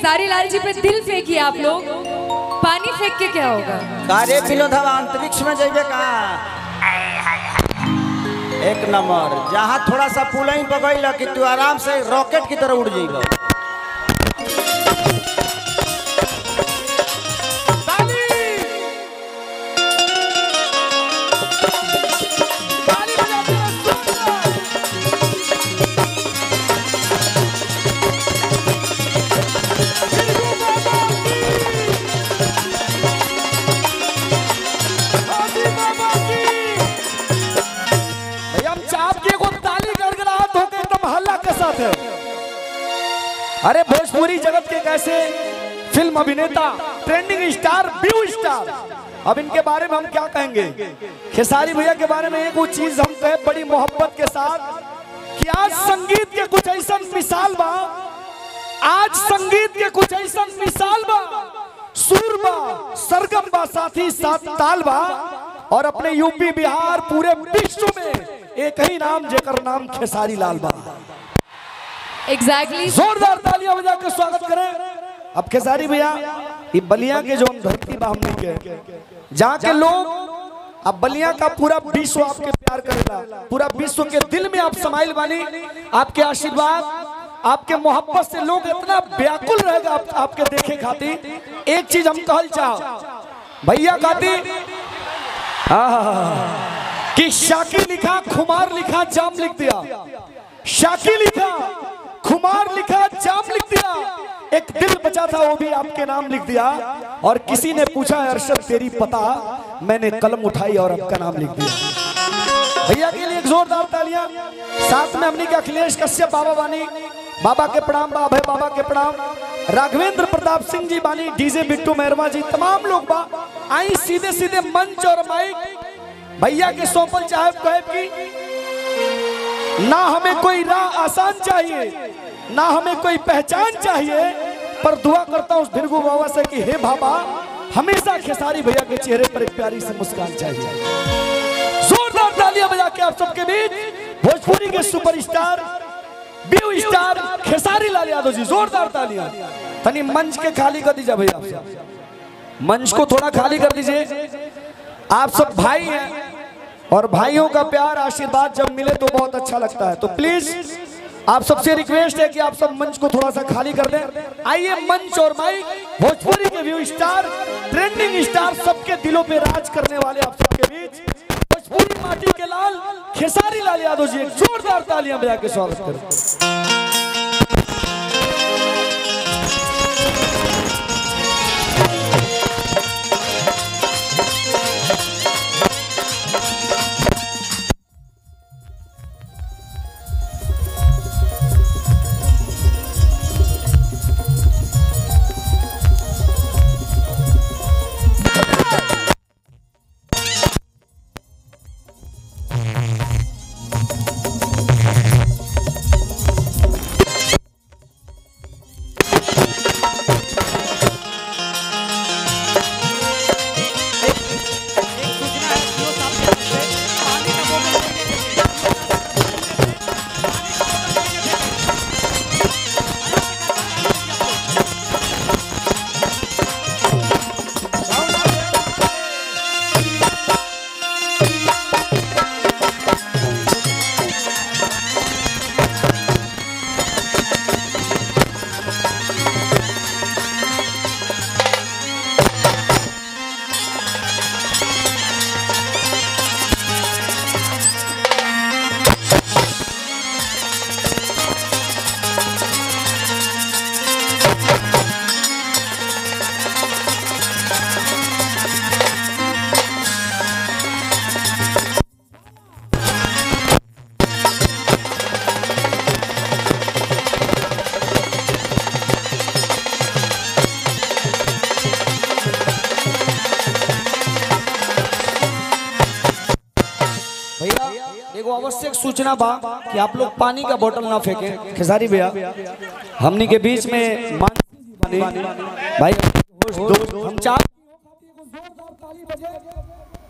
खेसारी लाल जी पे दिल फेंकिए आप लोग, पानी फेंक के क्या होगा? कार्य पिलो था अंतरिक्ष में जाइए कहाँ एक नंबर, जहाँ थोड़ा सा पुल पकड़ कि तू आराम से रॉकेट की तरह उड़ जाइएगा। अरे भोजपुरी जगत के कैसे फिल्म अभिनेता, ट्रेंडिंग स्टार, व्यू स्टार, अब इनके बारे में हम क्या कहेंगे। खेसारी भैया के बारे में एक वो चीज हम कहे बड़ी मोहब्बत के साथ कि आज संगीत के कुछ ऐसा मिसाल बा, आज संगीत के कुछ ऐसा मिसाल बा, सुर बा, सरगम बा, साथ ही साथ ताल बा, और अपने यूपी बिहार पूरे विश्व में एक ही नाम जेकर नाम खेसारी लाल बा। एग्जैक्टली जोरदार तालियां बजा के स्वागत करें। अब खेसारी भैया ये बलिया के जो धरती बा हमने के जहाँ के लोग, अब बलिया का पूरा विश्व आपके प्यार करेगा, पूरा विश्व के दिल में आप समाइल बानी, आपके आशीर्वाद, आपके मोहब्बत से लोग इतना व्याकुल रहेगा आपके देखे खातिर। एक चीज हम कहल चाह भैया खातिर कि शाकी लिखा, खुमार लिखा, जाम लिख दिया, शाकी लिखा, खुमार लिखा, जाम लिख दिया, एक दिल बचा था वो भी आपके नाम लिख दिया, और किसी ने पूछा अरशद तेरी पता, मैंने कलम उठाई और आपका नाम लिख दिया। भैया के लिए एक जोरदार तालियां। साथ में हमने के अखिलेश कश्यप बाबा बानी, बाबा के प्रणाम, अभय बाबा के प्रणाम, राघवेंद्र प्रताप सिंह जी बानी, डीजे बिट्टू मेहरवा जी, तमाम लोग बा आई सीधे सीधे मंच और माइक भैया के सौंपल चाहे कि ना हमें कोई राह आसान चाहिए, ना हमें कोई पहचान चाहिए, पर दुआ करता हूं उस भिरगु बाबा से कि हे बाबा हमेशा खेसारी भैया के चेहरे पर एक प्यारी सी मुस्कान चाहिए। जोरदार तालियां बजा के आप सबके बीच भोजपुरी के superstar, view star Khesari Lal Yadav ji, जोरदार तालियां। तनी मंच के खाली कर दीजिए भैया, मंच को थोड़ा खाली कर दीजिए। आप सब भाई हैं और भाइयों का प्यार आशीर्वाद जब मिले तो बहुत अच्छा लगता है, तो प्लीज आप सबसे रिक्वेस्ट है कि आप सब मंच को थोड़ा सा खाली कर दें। आइए मंच और माइक, भोजपुरी के व्यू स्टार, ट्रेंडिंग स्टार, सबके दिलों पे राज करने वाले आप सबके बीच भोजपुरी माटी के लाल खेसारी लाल यादव जी, जोरदार तालियां बजा के स्वागत करें। एगो आवश्यक सूचना बा कि आप लोग पानी का बोतल ना फेंके। खेसारी भैया हमनी के बीच में भाई हम चाह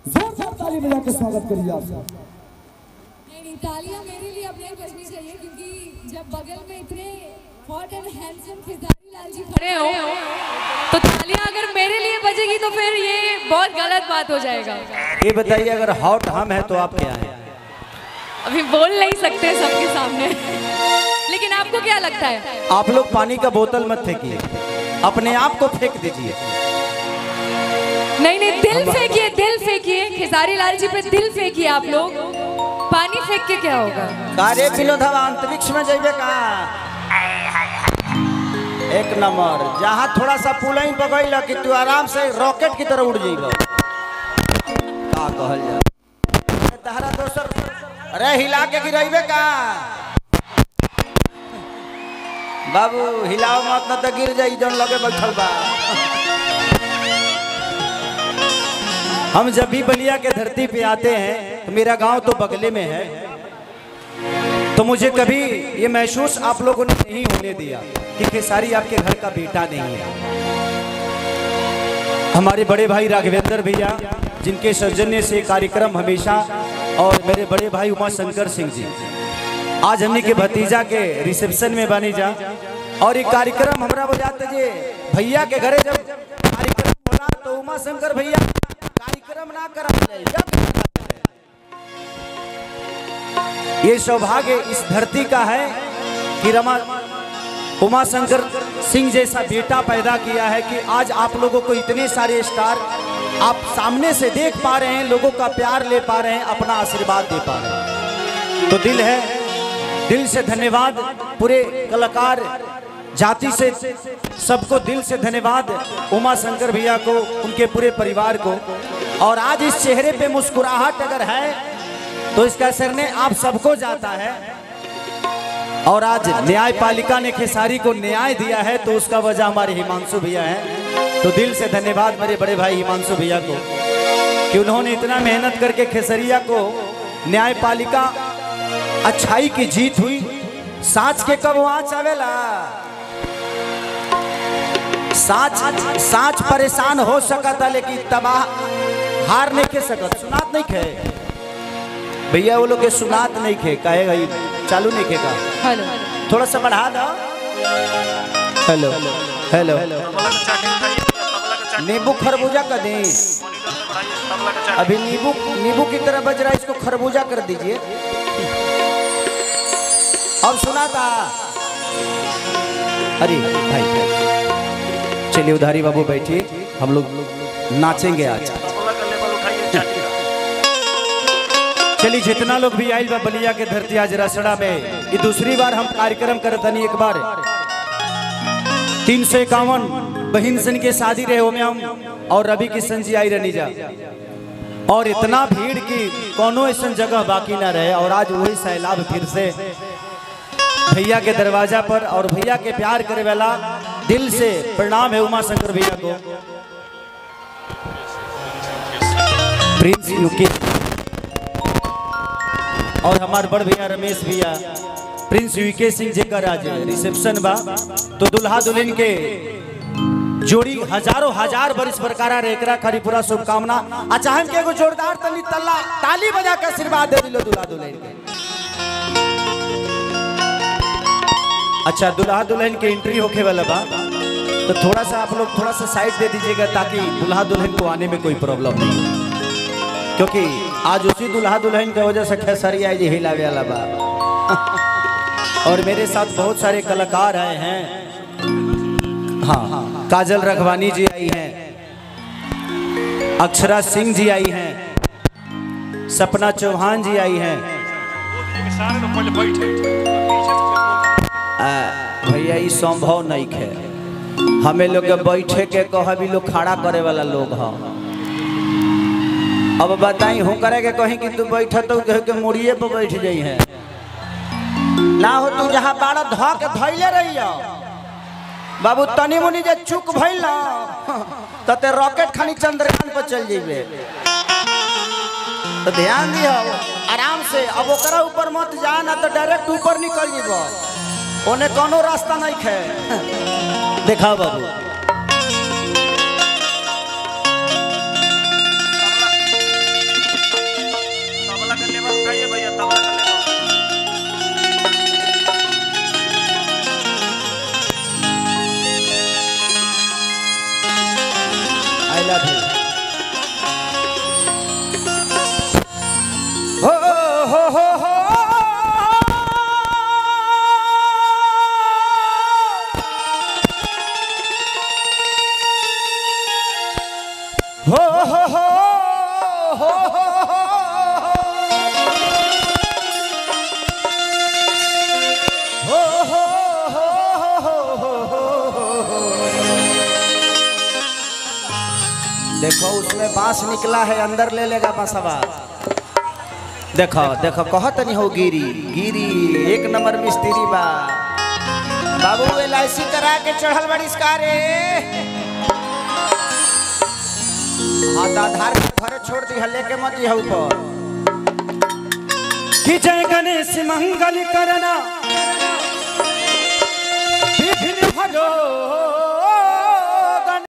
जोरदार ताली बजा के स्वागत करिए आप। नहीं, तालियां मेरे लिए अब नहीं बजनी चाहिए, क्योंकि जब बगल में इतने hot and handsome Khesari Lal ji खड़े हो तो तालियां अगर मेरे लिए बजेगी तो फिर ये बहुत गलत बात हो जाएगा। ये बताइए, अगर हॉट हम है तो आप क्या हैं? अभी बोल नहीं सकते सबके सामने, लेकिन आपको क्या लगता है? आप लोग पानी का बोतल मत फेंकिए, अपने आप को फेंक दीजिए। नहीं नहीं, दिल फेंकिए, दिल फेंकिए, खेसारी लाल जी पे दिल फेंकिए आप लोग। पानी फेंक के क्या होगा? कार्य विनोदवा अंतरिक्ष में जाइए कहाँ? एक नंबर, जहाँ थोड़ा सा पुलई बगैल कि तू आराम से रॉकेट की तरह उड़ जाइबो। का कहल जा तहरा दोसर, अरे हिला के गिराइबे का बाबू, हिलाओ मत न तो गिर जाई जौन लगे बैठल बा। हम जब भी बलिया के धरती पे आते हैं तो मेरा गांव तो बगले में है, तो मुझे कभी ये महसूस आप लोगों ने नहीं होने दिया कि खेसारी आपके घर का बेटा नहीं है। हमारे बड़े भाई राघवेंद्र भैया, जिनके सौजन्य से कार्यक्रम हमेशा, और मेरे बड़े भाई उमा शंकर सिंह जी, आज हमने के भतीजा के रिसेप्शन में बनी जा, और ये कार्यक्रम हमारा बजाते जे भैया के घरे जब कार्यक्रम होला तो उमा शंकर भैया कार्यक्रम ना करा। ये सौभाग्य इस धरती का है कि उमा शंकर सिंह जैसा बेटा पैदा किया है कि आज आप लोगों को इतने सारे स्टार आप सामने से देख पा रहे हैं, लोगों का प्यार ले पा रहे हैं, अपना आशीर्वाद दे पा रहे हैं। तो दिल से धन्यवाद पूरे कलाकार जाति से, सबको दिल से धन्यवाद उमा शंकर भैया को, उनके पूरे परिवार को। और आज इस चेहरे पे मुस्कुराहट अगर है तो इसका श्रेय आप सबको जाता है। और आज न्यायपालिका ने खेसारी को न्याय दिया है तो उसका वजह हमारे हिमांशु भैया है। तो दिल से धन्यवाद मेरे बड़े भाई हिमांशु भैया को कि उन्होंने इतना मेहनत करके खेसरिया को न्यायपालिका अच्छाई की जीत हुई। साच के कब आँच आवेला, साच परेशान हो सकता लेकिन तबाह हार नहीं के सकत। सुनात नहीं खे भैया, वो लोग के सुनात नहीं खे, कहेगा चालू नहीं खे का। हेलो, थोड़ा सा बढ़ा दो। हेलो हेलो, नींबू खरबूजा कर दें। अभी नींबू की तरह बज रहा है, इसको खरबूजा कर दीजिए। अब सुना था। अरे भाई चलिए उधारी बाबू बैठिए, हम लोग नाचेंगे आज। चलिए जितना लोग भी आइल बा बलिया के धरती आज रसड़ा में, ये दूसरी बार हम कार्यक्रम करतनी। एक बार 351 बहिन सन के शादी रहे हो में हम और रवि किशन जी आई रहनी जा, और इतना भीड़ की कोनो ऐसा जगह बाकी ना रहे। और आज वही सैलाब फिर से भैया के दरवाजा पर, और भैया के प्यार करे वाला दिल से प्रणाम है उमा शंकर भैया को। प्रिंस यूके और हमारे बड़ भैया रमेश भैया, प्रिंस यूके सिंह जी का आज रिसेप्शन बा। तो दुल्हा दुल्हन के जोड़ी हजारों हजार बरिस बरकरार एकरा खरी पूरा शुभकामना। अच्छा हम के एगो जोरदार ताली बजा के आशीर्वाद दे दिलो दुल्हा दुल्हन के। अच्छा दुल्हा दुल्हन के एंट्री होके वाला बा, तो थोड़ा सा आप लोग थोड़ा सा साइड दे दीजिएगा ताकि दुल्हा दुल्हन को आने में कोई प्रॉब्लम नहीं हो, क्योंकि आज उसी दुल्हा दुल्हन की वजह से खेसारी आज हिलावे वाला बा। और मेरे साथ बहुत सारे कलाकार आए हैं। हाँ, काजल रघवानी जी आई हैं, अक्षरा सिंह जी आई हैं, सपना चौहान जी आई हैं। भैया ये संभव नहीं है, हमें लोग बैठे के कह भी लोग खड़ा करे वाला लोग हैं। अब बताई हूँ करे के कहीं कि तू बैठ तो के मुड़िए पर बैठ जाई है ना हो। तू जहाँ बाड़ा धा के धैले रही बाबू, तनी मुनी जे चुक भइल ना तते रॉकेट खानी चंद्रयान पर चल जेबे। तो ध्यान दियो आराम से, अब ओकरा ऊपर मत जा ना तो डायरेक्ट ऊपर निकल जीबो, ओने कोनो रास्ता नहीं है। देखा बाबू देखो उसमें बांस निकला है, अंदर ले लेगा बांसवा। देखो देखो कहत नहीं हो गिरी गिरी, एक नंबर मिस्त्री बा। बाबू LIC करा के चढ़ल बड़ी रे। हाँ तो आधार के घरे छोड़ दी, लेके मत ऊपर। कि जय गणेश मंगल करना